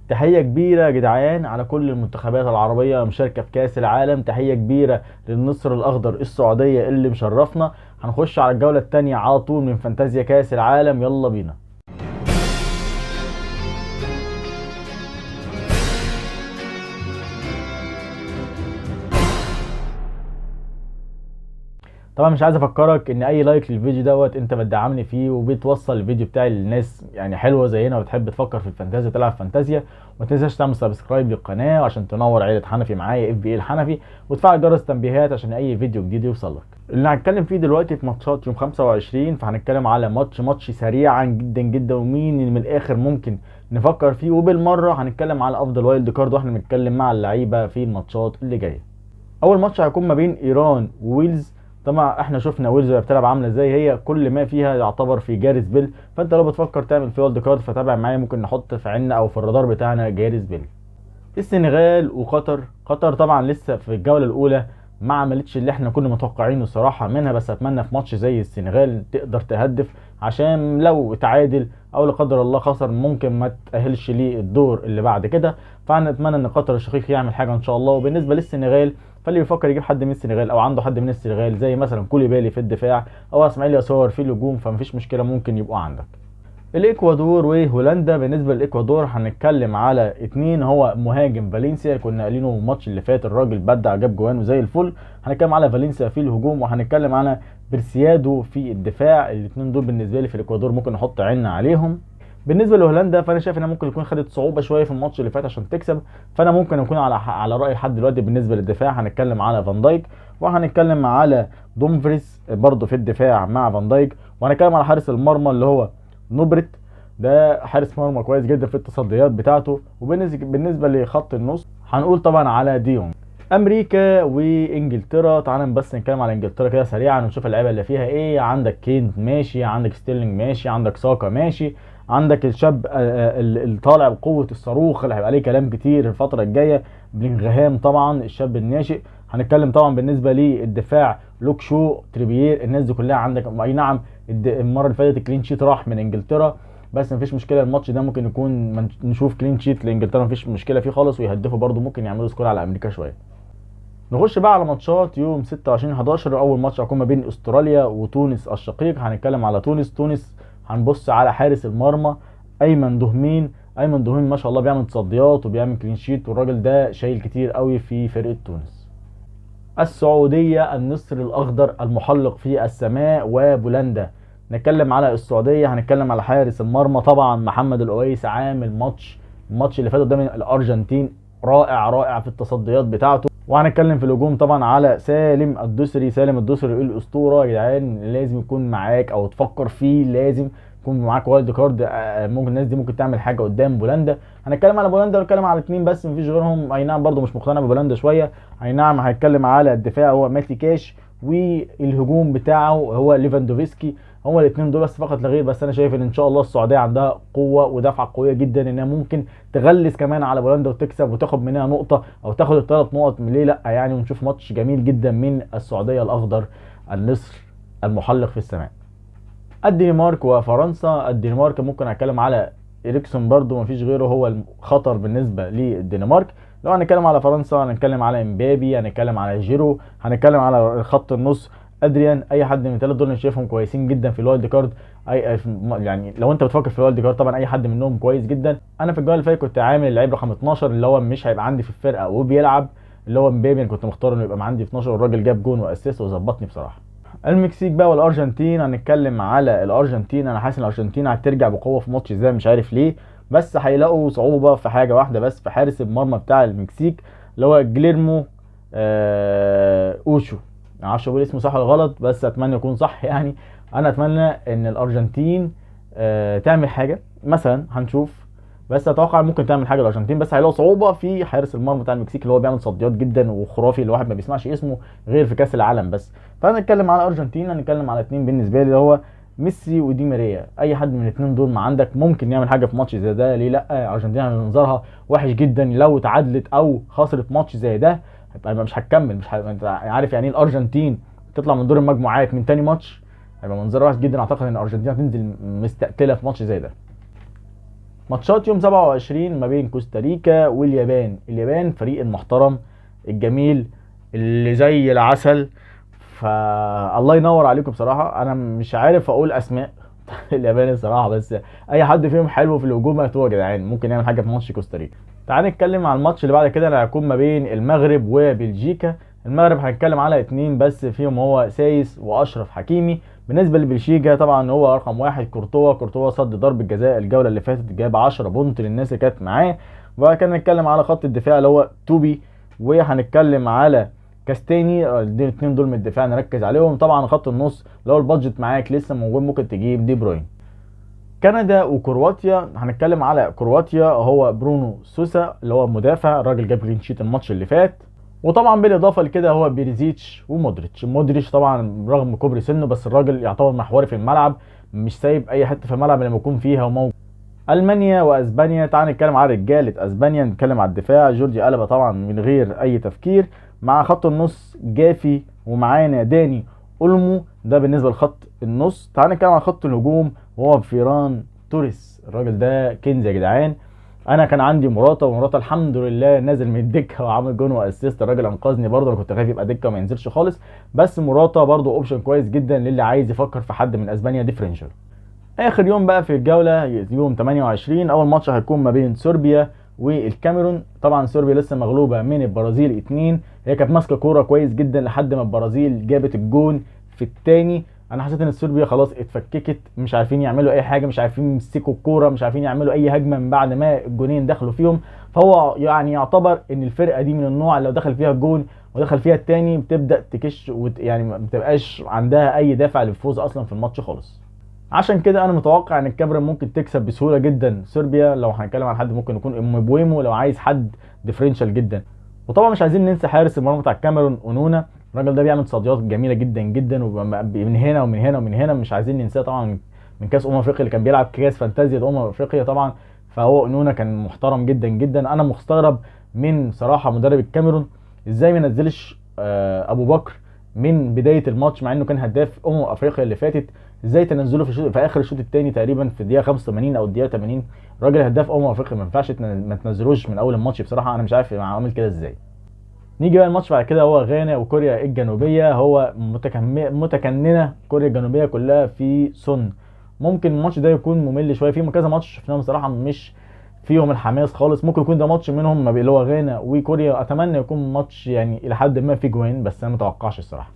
تحية كبيرة يا جدعان على كل المنتخبات العربية مشاركة في كأس العالم. تحية كبيرة للنصر الأخضر السعودية اللي مشرفنا. هنخش على الجولة التانية على طول من فانتازيا كأس العالم، يلا بينا. طبعا مش عايز افكرك ان اي لايك للفيديو انت بتدعمني فيه وبتوصل الفيديو بتاعي للناس يعني حلوه زينا وبتحب تفكر في الفانتازيا وتلعب فانتازيا. وما تنساش تعمل سبسكرايب للقناه عشان تنور عيله حنفي معايا اف بي الحنفي، وتفعل جرس التنبيهات عشان اي فيديو جديد يوصلك. اللي هنتكلم فيه دلوقتي في ماتشات يوم 25، فهنتكلم على ماتش سريعا جدا جدا، ومين اللي من الاخر ممكن نفكر فيه، وبالمره هنتكلم على افضل وايلد كارد واحنا بنتكلم مع اللعيبه في الماتشات اللي جايه. اول ماتش هيكون ما بين ايران وويلز. طبعا احنا شفنا ويلز وهي بتلعب عامله ازاي، هي كل ما فيها يعتبر في جاريث بيل، فانت لو بتفكر تعمل في وايلد كارد فتابع معايا، ممكن نحط في عنا او في الرادار بتاعنا جاريث بيل. السنغال وقطر. قطر طبعا لسه في الجوله الاولى ما عملتش اللي احنا كنا متوقعينه الصراحه منها، بس اتمنى في ماتش زي السنغال تقدر تهدف، عشان لو تعادل او لا قدر الله خسر ممكن ما تاهلش للدور اللي بعد كده. فانا اتمنى ان قطر الشقيق يعمل حاجه ان شاء الله. وبالنسبه للسنغال فاللي بيفكر يجيب حد من السنغال او عنده حد من السنغال زي مثلا كوليبالي في الدفاع او اسماعيل ياسار في الهجوم فمفيش مشكله، ممكن يبقوا عندك. الاكوادور وهولندا. بالنسبه للاكوادور هنتكلم على اتنين، هو مهاجم فالنسيا كنا قايلينه الماتش اللي فات الراجل بدع جاب جوان وزي الفل. هنتكلم على فالنسيا في الهجوم، وهنتكلم على برسيادو في الدفاع. الاتنين دول بالنسبه لي في الاكوادور ممكن نحط عيننا عليهم. بالنسبه لهولندا فانا شايف انها ممكن تكون خدت صعوبه شويه في الماتش اللي فات عشان تكسب، فانا ممكن اكون على راي لحد دلوقتي. بالنسبه للدفاع هنتكلم على فان دايك، وهنتكلم على دومفريس برضه في الدفاع مع فان دايك، وهنتكلم على حارس المرمى اللي هو نوبرت. ده حارس مرمى كويس جدا في التصديات بتاعته. وبالنسبه لخط النص هنقول طبعا على ديون. امريكا وانجلترا. تعال بس نتكلم على انجلترا كده سريعا ونشوف اللعيبه اللي فيها ايه. عندك كين ماشي، عندك ستيرلينج ماشي، عندك ساكا ماشي، عندك الشاب اللي طالع بقوه الصاروخ اللي هيبقى عليه كلام كتير الفتره الجايه بلينغهام طبعا الشاب الناشئ. هنتكلم طبعا بالنسبه للدفاع لوك شو تريبيير، الناس دي كلها عندك. اي نعم المره اللي فاتت الكلين شيت راح من انجلترا، بس مفيش مشكله. الماتش ده ممكن يكون نشوف كلين شيت لانجلترا مفيش مشكله فيه خالص، ويهدفوا برده ممكن يعملوا سكور على امريكا شويه. نخش بقى على ماتشات يوم 26/11. اول ماتش هيكون ما بين استراليا وتونس الشقيق. هنتكلم على تونس هنبص على حارس المرمى ايمن دهمين. ايمن دهمين ما شاء الله بيعمل تصديات وبيعمل كلين شيت، والراجل ده شايل كتير قوي في فرقه تونس. السعوديه النسر الاخضر المحلق في السماء وبولندا. نتكلم على السعوديه هنتكلم على حارس المرمى طبعا محمد الأويس، عامل الماتش اللي فات قدام الارجنتين رائع في التصديات بتاعته. وهنتكلم في الهجوم طبعا على سالم الدوسري الاسطوره. يا جدعان لازم يكون معاك او تفكر فيه، لازم يكون معاك وايلد كارد. ممكن الناس دي ممكن تعمل حاجه قدام بولندا. هنتكلم على بولندا ونتكلم على اتنين بس مفيش غيرهم. اي نعم برضو مش مقتنع ببولندا شويه. اي نعم هنتكلم على الدفاع هو ماتي كاش، والهجوم بتاعه هو ليفاندوفسكي. هما الاثنين دول بس فقط لا غير. بس انا شايف ان شاء الله السعوديه عندها قوه ودفعه قويه جدا انها ممكن تغلس كمان على بولندا وتكسب وتاخد منها نقطه او تاخد الثلاث نقط، من ليه لا يعني. ونشوف ماتش جميل جدا من السعوديه الاخضر النسر المحلق في السماء. الدنمارك وفرنسا. الدنمارك ممكن اتكلم على اريكسون برضو مفيش غيره هو الخطر بالنسبه للدنمارك. لو هنتكلم على فرنسا هنتكلم على امبابي، هنتكلم على جيرو، هنتكلم على خط النص ادريان. اي حد من الثلاث دول انا شايفهم كويسين جدا في الوايلد كارد. يعني لو انت بتفكر في الوايلد كارد طبعا اي حد منهم كويس جدا. انا في الجوله اللي فاتت كنت عامل اللعيب رقم 12 اللي هو مش هيبقى عندي في الفرقه وبيلعب، اللي هو امبابي. انا كنت مختار انه يبقى عندي في 12 والراجل جاب جون واسيست وظبطني بصراحه. المكسيك بقى والارجنتين. هنتكلم على الارجنتين. انا حاسس ان الارجنتين هترجع بقوه في ماتش زي مش عارف ليه، بس هيلاقوا صعوبه في حاجه واحده بس، في حارس المرمى بتاع المكسيك اللي هو جليرمو اوشو. ما اعرفش اقول اسمه صح ولا غلط، بس اتمنى يكون صح يعني. انا اتمنى ان الارجنتين تعمل حاجه مثلا، هنشوف. بس اتوقع ممكن تعمل حاجه الارجنتين، بس هيلاقوا صعوبه في حارس المرمى بتاع المكسيك اللي هو بيعمل صديات جدا وخرافي، الواحد ما بيسمعش اسمه غير في كاس العالم بس. فهنتكلم على الارجنتين. هنتكلم على اتنين بالنسبه لي اللي هو ميسي ودي ماريا. اي حد من الاثنين دول ما عندك ممكن يعمل حاجه في ماتش زي ده، ليه لا. الارجنتين منظرها وحش جدا لو تعادلت او خسرت ماتش زي ده، هيبقى مش هتكمل. انت عارف يعني ايه الارجنتين تطلع من دور المجموعات من تاني ماتش، هيبقى منظرها وحش جدا. اعتقد ان الارجنتين هتنزل مستقتله في ماتش زي ده. ماتشات يوم 27 ما بين كوستاريكا واليابان. اليابان فريق المحترم الجميل اللي زي العسل، فالله ينور عليكم بصراحه. انا مش عارف اقول اسماء اليابان الصراحه، بس اي حد فيهم حلو في الهجوم هاتوه يا جدعان، ممكن يعمل حاجه في ماتش كوستاريكا. تعال نتكلم عن الماتش اللي بعد كده اللي هيكون ما بين المغرب وبلجيكا. المغرب هنتكلم على اتنين بس فيهم، هو سايس واشرف حكيمي. بالنسبه لبلجيكا طبعا هو رقم واحد كورتوا صد ضربه جزاء الجوله اللي فاتت، جاب 10 بونت للناس اللي كانت معاه. وبعد كده نتكلم على خط الدفاع اللي هو توبي، وهنتكلم على كاستاني. الاثنين دول من الدفاع نركز عليهم. طبعا خط النص لو البادجت معاك لسه موجود ممكن تجيب دي بروين. كندا وكرواتيا، هنتكلم على كرواتيا هو برونو سوسا اللي هو مدافع، الراجل جاب كلين شيت الماتش اللي فات. وطبعا بالاضافه لكده هو بيريزيتش مودريتش طبعا رغم كبر سنه بس الراجل يعتبر محوري في الملعب، مش سايب اي حته في الملعب لما يكون فيها وموجود. المانيا واسبانيا، تعال نتكلم على رجاله اسبانيا. نتكلم على الدفاع جوردي ألبا طبعا من غير اي تفكير، مع خط النص جافي، ومعانا داني اولمو ده بالنسبه لخط النص. تعال نتكلم على خط الهجوم وهو فيران توريس، الراجل ده كنز يا جدعان. انا كان عندي ومراتا الحمد لله نازل من الدكه وعامل جون واسيست، الراجل انقذني برضه، انا كنت خايف يبقى دكه وما ينزلش خالص. بس مراتا برضه اوبشن كويس جدا للي عايز يفكر في حد من اسبانيا ديفرنشال. اخر يوم بقى في الجوله يوم 28، اول ماتش هيكون ما بين صربيا والكاميرون. طبعا صربيا لسه مغلوبه من البرازيل 2، هي كانت ماسكه كوره كويس جدا لحد ما البرازيل جابت الجون في الثاني. انا حسيت ان صربيا خلاص اتفككت، مش عارفين يعملوا اي حاجه، مش عارفين يمسكوا الكوره، مش عارفين يعملوا اي هجمه من بعد ما الجونين دخلوا فيهم. فهو يعني يعتبر ان الفرقه دي من النوع اللي لو دخل فيها الجون ودخل فيها الثاني بتبدا تكش يعني ما بتبقاش عندها اي دافع للفوز اصلا في الماتش خالص. عشان كده انا متوقع ان الكاميرون ممكن تكسب بسهوله جدا صربيا. لو هنتكلم عن حد ممكن يكون امبويمو لو عايز حد ديفرنشال جدا. وطبعا مش عايزين ننسى حارس المرمى بتاع الكاميرون اونونا، الراجل ده بيعمل صديات جميله جدا جدا ومن هنا ومن هنا ومن هنا، مش عايزين ننساه طبعا من كاس افريقيا اللي كان بيلعب كاس فانتازيا افريقيا طبعا. فهو اونونا كان محترم جدا جدا. انا مستغرب من صراحه مدرب الكاميرون ازاي ما نزلش ابو بكر من بدايه الماتش مع انه كان هداف افريقيا اللي فاتت. ازاي تنزله في اخر الشوط الثاني تقريبا في الدقيقه 85 او الدقيقه 80؟ راجل هداف افريقيا ما ينفعش ما تنزلوش من اول الماتش بصراحه. انا مش عارف عامل كده ازاي. نيجي بقى الماتش بعد كده هو غانا وكوريا الجنوبيه. هو متكننه كوريا الجنوبيه كلها في سون. ممكن الماتش ده يكون ممل شويه، فيه كذا ماتش شفناهم بصراحه مش فيهم الحماس خالص. ممكن يكون ده ماتش منهم اللي هو غانا وكوريا. اتمنى يكون ماتش يعني الى حد ما فيه جوان، بس انا متوقعش الصراحه.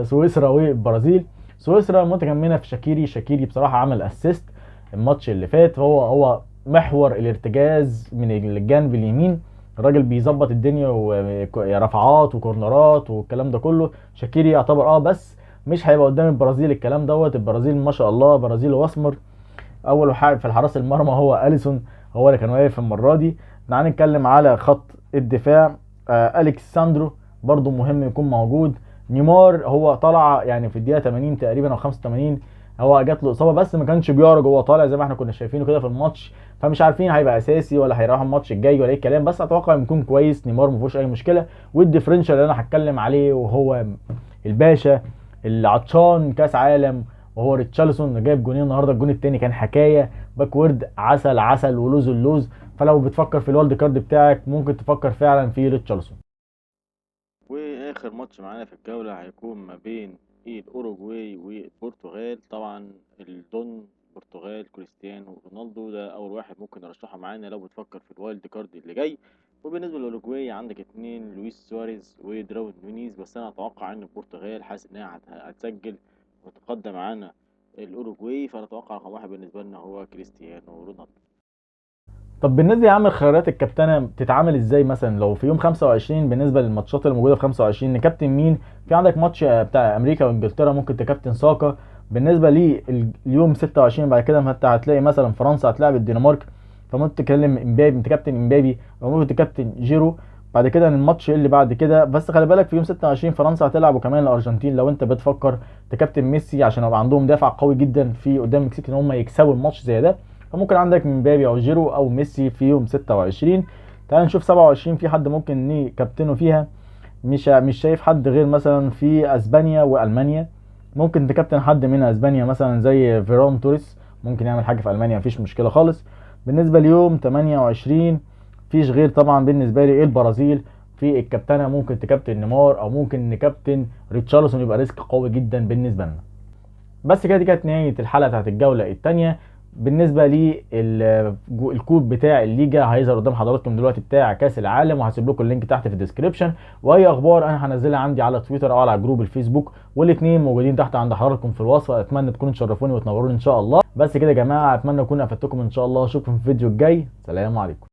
سويسرا والبرازيل. سويسرا متكمنه في شاكيري بصراحه عمل اسيست الماتش اللي فات، هو محور الارتجاز من الجانب اليمين. الراجل بيظبط الدنيا ورفعات وكورنرات والكلام ده كله. شاكيري يعتبر بس مش هيبقى قدام البرازيل الكلام دوت. البرازيل ما شاء الله برازيل واسمر. اول حاجه في الحراس المرمى هو اليسون، هو اللي كان واقف المره دي. تعال نتكلم على خط الدفاع. اليكس ساندرو برضو مهم يكون موجود. نيمار هو طلع يعني في الدقيقه 80 تقريبا او 85، هو جات له اصابه بس ما كانش بيعرج وهو طالع زي ما احنا كنا شايفينه كده في الماتش. فمش عارفين هيبقى اساسي ولا هيروح الماتش الجاي ولا ايه الكلام، بس اتوقع يكون كويس. نيمار ما فيهوش اي مشكله. والديفرنشال اللي انا هتكلم عليه وهو الباشا اللي عطشان كاس عالم وهو ريتشارلسون اللي جايب جونين النهارده. الجون الثاني كان حكايه، باكورد عسل ولوز اللوز. فلو بتفكر في الوالد كارد بتاعك ممكن تفكر فعلا في ريتشارلسون. واخر ماتش معانا في الجولة هيكون ما بين الاوروجواي والبرتغال. طبعا الدون البرتغال كريستيانو رونالدو ده اول واحد ممكن نرشحه معانا لو بتفكر في الوايلد كارد اللي جاي. وبالنسبة للاوروجواي عندك اتنين لويس سواريز ودراون نونيز، بس انا اتوقع ان البرتغال حاسس انها هتسجل وتقدم معانا الاوروجواي، فانا اتوقع رقم واحد بالنسبة لنا هو كريستيانو رونالدو. طب بالنسبه يا عم خيارات الكابتنه بتتعامل ازاي؟ مثلا لو في يوم 25 بالنسبه للماتشات اللي موجوده في 25 نكابتن مين؟ في عندك ماتش بتاع امريكا وانجلترا ممكن تكابتن ساكا. بالنسبه لي اليوم 26 بعد كده انت هتلاقي مثلا فرنسا هتلاعب الدنمارك، فممكن تكلم امبابي تكابتن امبابي او ممكن تكابتن جيرو. بعد كده الماتش اللي بعد كده بس خلي بالك في يوم 26 فرنسا هتلعب وكمان الارجنتين. لو انت بتفكر تكابتن ميسي عشان يبقى عندهم دافع قوي جدا في قدام المكسيك ان هم يكسبوا الماتش زي ده، فممكن عندك مبابي او جيرو او ميسي في يوم 26. تعال نشوف 27 في حد ممكن نكابتنه فيها. مش شايف حد غير مثلا في اسبانيا والمانيا. ممكن تكابتن حد من اسبانيا مثلا زي فيران توريس، ممكن يعمل حاجه في المانيا مفيش مشكله خالص. بالنسبه ليوم 28 مفيش غير طبعا بالنسبه لي البرازيل. في الكابتنه ممكن تكابتن نيمار او ممكن نكابتن ريتشارلسون، يبقى ريسك قوي جدا بالنسبه لنا. بس كده دي كانت نهايه الحلقه بتاعت الجوله الثانيه. بالنسبه لي الكود بتاع الليجا هيظهر قدام حضراتكم دلوقتي بتاع كاس العالم، وهسيب لكم اللينك تحت في الديسكربشن. واي اخبار انا هنزلها عندي على تويتر او على جروب الفيسبوك، والاثنين موجودين تحت عند حضراتكم في الوصف. اتمنى تكونوا تشرفوني وتنوروني ان شاء الله. بس كده يا جماعه، اتمنى اكون افدتكم ان شاء الله. اشوفكم في الفيديو الجاي. سلام عليكم.